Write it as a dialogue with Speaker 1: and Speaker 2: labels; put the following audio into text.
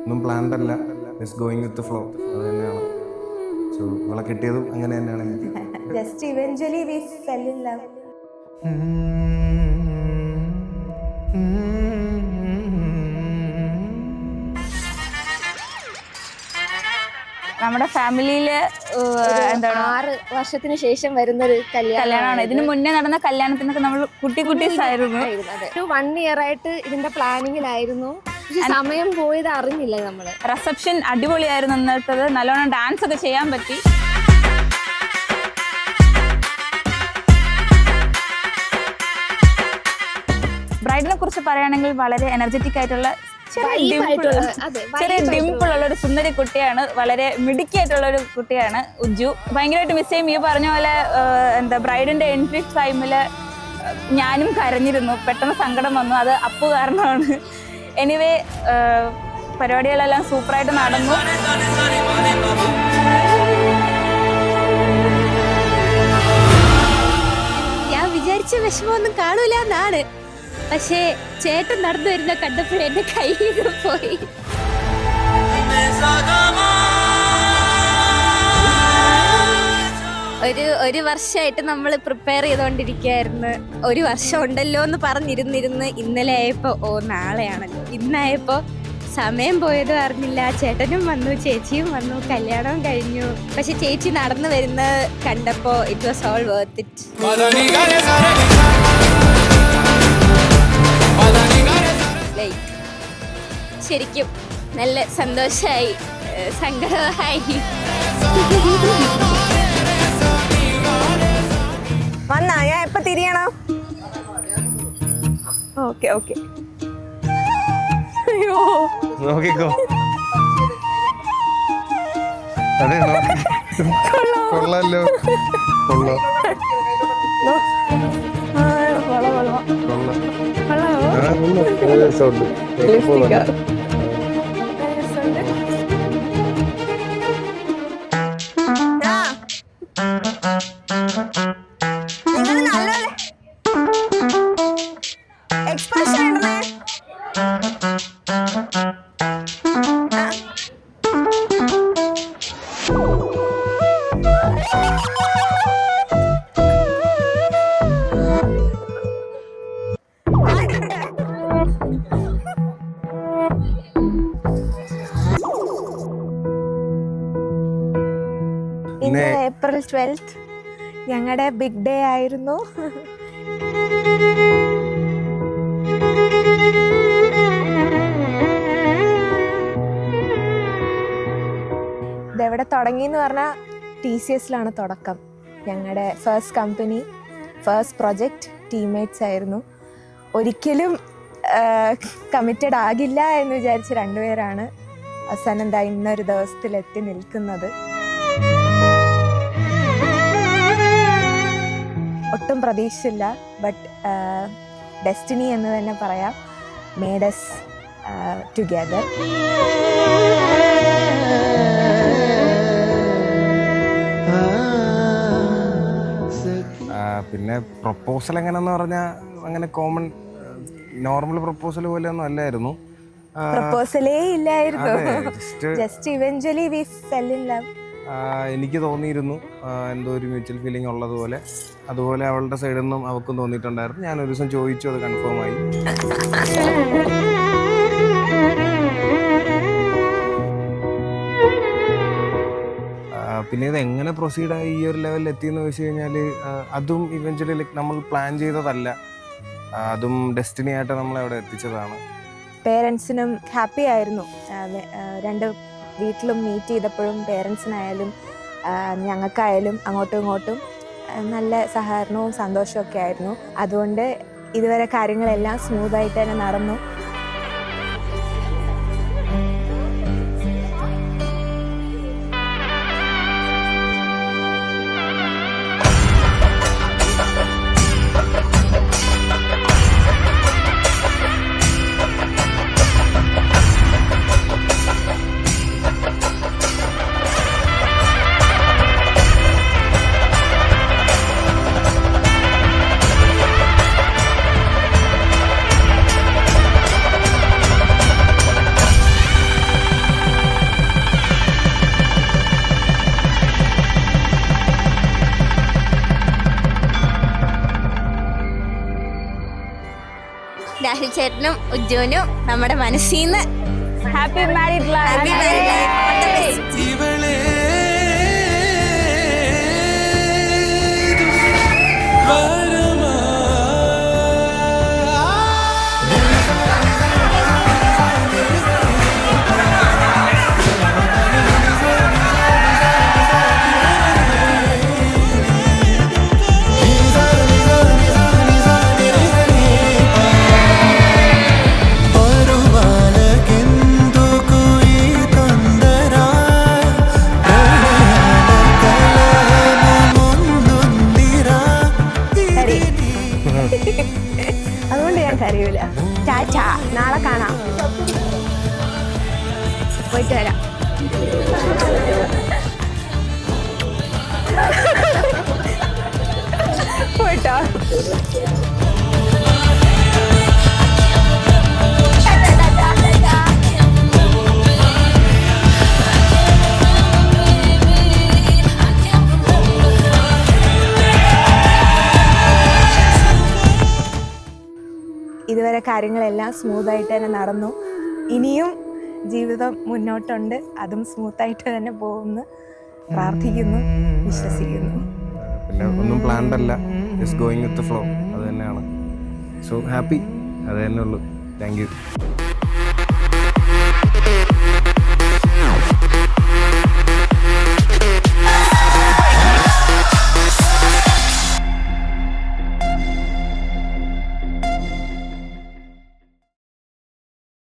Speaker 1: ഒന്നും പ്ലാൻഡ് അല്ല, just going with flow. അത് തന്നെയാണ്. സോ ഇവളെ കിട്ടിയതും അങ്ങനെ തന്നെയാണ് എനിക്ക്.
Speaker 2: Just eventually we fell in love.
Speaker 3: നമ്മുടെ ഫാമിലിയില് എന്താണ്
Speaker 2: 6 വർഷത്തിന് ശേഷം വരുന്നൊരു
Speaker 3: കല്യാണമാണ്. ഇതിന് മുന്നേ നടന്ന കല്യാണത്തിനൊക്കെ നമ്മൾ കുട്ടീസായിരുന്നു.
Speaker 2: ഒരു 1 year ആയിട്ട് ഇതിന്റെ പ്ലാനിങ്ങിലായിരുന്നു. സമയം പോയത് അറിഞ്ഞില്ല നമ്മള്.
Speaker 3: റിസപ്ഷൻ അടിപൊളിയായിരുന്നു. എന്നിട്ടത് നല്ലോണം ഡാൻസ് ഒക്കെ ചെയ്യാൻ പറ്റി. ബ്രൈഡിനെ കുറിച്ച് പറയുകയാണെങ്കിൽ വളരെ എനർജറ്റിക് ആയിട്ടുള്ള ചെറിയ ഡിംപിൾ ഉള്ള ഒരു സുന്ദരി കുട്ടിയാണ്. വളരെ മിടുക്കിയായിട്ടുള്ള ഒരു കുട്ടിയാണ് ഉജ്ജു. ഭയങ്കരമായിട്ട് മിസ് ചെയ്യും. ഈ പറഞ്ഞ പോലെ ബ്രൈഡിന്റെ എൻട്രി ടൈമില് ഞാനും കരഞ്ഞിരുന്നു. പെട്ടെന്ന് സങ്കടം വന്നു. അത് അപ്പു കാരണമാണ്. എനിവേ പരിപാടികളെല്ലാം സൂപ്പറായിട്ട് നടന്നു.
Speaker 2: ഞാൻ വിചാരിച്ച വിഷമമൊന്നും കാണൂല എന്നാണ്. പക്ഷേ ചേട്ടൻ നടന്നു വരുന്ന കണ്ടപ്പോൾ എന്റെ കയ്യിൽ പോയി. ഒരു വർഷമായിട്ട് നമ്മൾ പ്രിപ്പയർ ചെയ്തുകൊണ്ടിരിക്കുകയായിരുന്നു. 1 വർഷം ഉണ്ടല്ലോ എന്ന് പറഞ്ഞിരുന്നിരുന്ന് ഇന്നലെ ആയപ്പോ നാളെയാണല്ലോ. ഇന്നായപ്പോ സമയം പോയതും അറിഞ്ഞില്ല. ചേട്ടനും വന്നു, ചേച്ചിയും വന്നു, കല്യാണവും കഴിഞ്ഞു. പക്ഷെ ചേച്ചി നടന്നു വരുന്ന കണ്ടപ്പോ it was all worth it. ശരിക്കും നല്ല സന്തോഷമായി, സങ്കടമായി.
Speaker 3: വന്നാ ഞാൻ എപ്പോ തിരിയണോ? Okay okay. അയ്യോ
Speaker 1: നോക്കിക്കോ. അതെ കൊള്ളാലോ. കൊള്ളാം.
Speaker 2: ഇന്ന് April 12th ഞങ്ങളുടെ ബിഗ് ഡേ ആയിരുന്നു. ഇതെവിടെ തുടങ്ങിയെന്ന് പറഞ്ഞാൽ TCSലാണ് തുടക്കം. ഞങ്ങളുടെ first company, first project teammates ആയിരുന്നു. ഒരിക്കലും കമ്മിറ്റഡ് ആകില്ല എന്ന് വിചാരിച്ച് 2 പേരാണ് അവസാനം എന്താ ഇന്നൊരു ദിവസത്തിലെത്തി നിൽക്കുന്നത്. ഒട്ടും പ്രതീക്ഷിച്ചില്ല. ബട്ട് ഡെസ്റ്റിനി എന്ന് തന്നെ പറയാം. Made us together.
Speaker 1: പിന്നെ പ്രപ്പോസൽ എങ്ങനെയെന്ന് പറഞ്ഞാൽ അങ്ങനെ കോമൺ നോർമൽ പ്രപ്പോസൽ പോലെ ഒന്നും അല്ലായിരുന്നു.
Speaker 2: പ്രപ്പോസലേ ഇല്ലായിരുന്നു. Just eventually we fell in love.
Speaker 1: എനിക്ക് തോന്നിയിരുന്നു എന്തോ ഒരു മ്യൂച്വൽ ഫീലിംഗ് ഉള്ളതുപോലെ. അതുപോലെ അവളുടെ സൈഡിൽ നിന്നും അവൾക്കും തോന്നിയിട്ടുണ്ടായിരുന്നു. ഞാൻ ഒരു ദിവസം ചോദിച്ചു, അത് കൺഫേം ആയി. പിന്നെ ഇത് എങ്ങനെ പ്രൊസീഡായി ഈ ഒരു ലെവലിൽ എത്തിയെന്ന് വെച്ച് കഴിഞ്ഞാൽ അതും ഇവഞ്ച്വലി ലൈക്ക് നമ്മൾ പ്ലാൻ ചെയ്തതല്ല. അതും ഡെസ്റ്റിനി ആയിട്ട് നമ്മളെ അവിടെ എത്തിച്ചതാണ്.
Speaker 2: പേരൻസിനും ഹാപ്പി ആയിരുന്നു. 2 വീട്ടിലും മീറ്റ് ചെയ്തപ്പോഴും പേരൻസിനായാലും ഞങ്ങൾക്കായാലും അങ്ങോട്ടും ഇങ്ങോട്ടും നല്ല സഹകരണവും സന്തോഷവും ഒക്കെ ആയിരുന്നു. അതുകൊണ്ട് ഇതുവരെ കാര്യങ്ങളെല്ലാം സ്മൂത്തായിട്ട് തന്നെ നടന്നു. ചേട്ടനും ഉജ്ജുവിനും നമ്മുടെ മനസ്സിൽ നിന്ന്
Speaker 3: ഹാപ്പി മാരീഡ് ലൈഫ്.
Speaker 4: ഇവളെ
Speaker 5: അതുകൊണ്ട് ഞാൻ കരയൂല. ചാച്ചാ, നാളെ കാണാം. പോയിട്ട് വരാം. പോയിട്ടോ. ഇതുവരെ കാര്യങ്ങളെല്ലാം സ്മൂത്തായിട്ട് തന്നെ നടന്നു. ഇനിയും ജീവിതം മുന്നോട്ടുണ്ട്, അതും സ്മൂത്തായിട്ട് തന്നെ പോകുന്നു പ്രാർത്ഥിക്കുന്നു, വിശ്വസിക്കുന്നു.
Speaker 1: പിന്നെ ഒന്നും പ്ലാൻഡ് അല്ല, ജസ്റ്റ് ഗോയിങ് വിത്ത് ഫ്ലോ, അത് തന്നെയാണ്. സോ ഹാപ്പി, അത് തന്നെ ഉള്ളൂ. Thank you.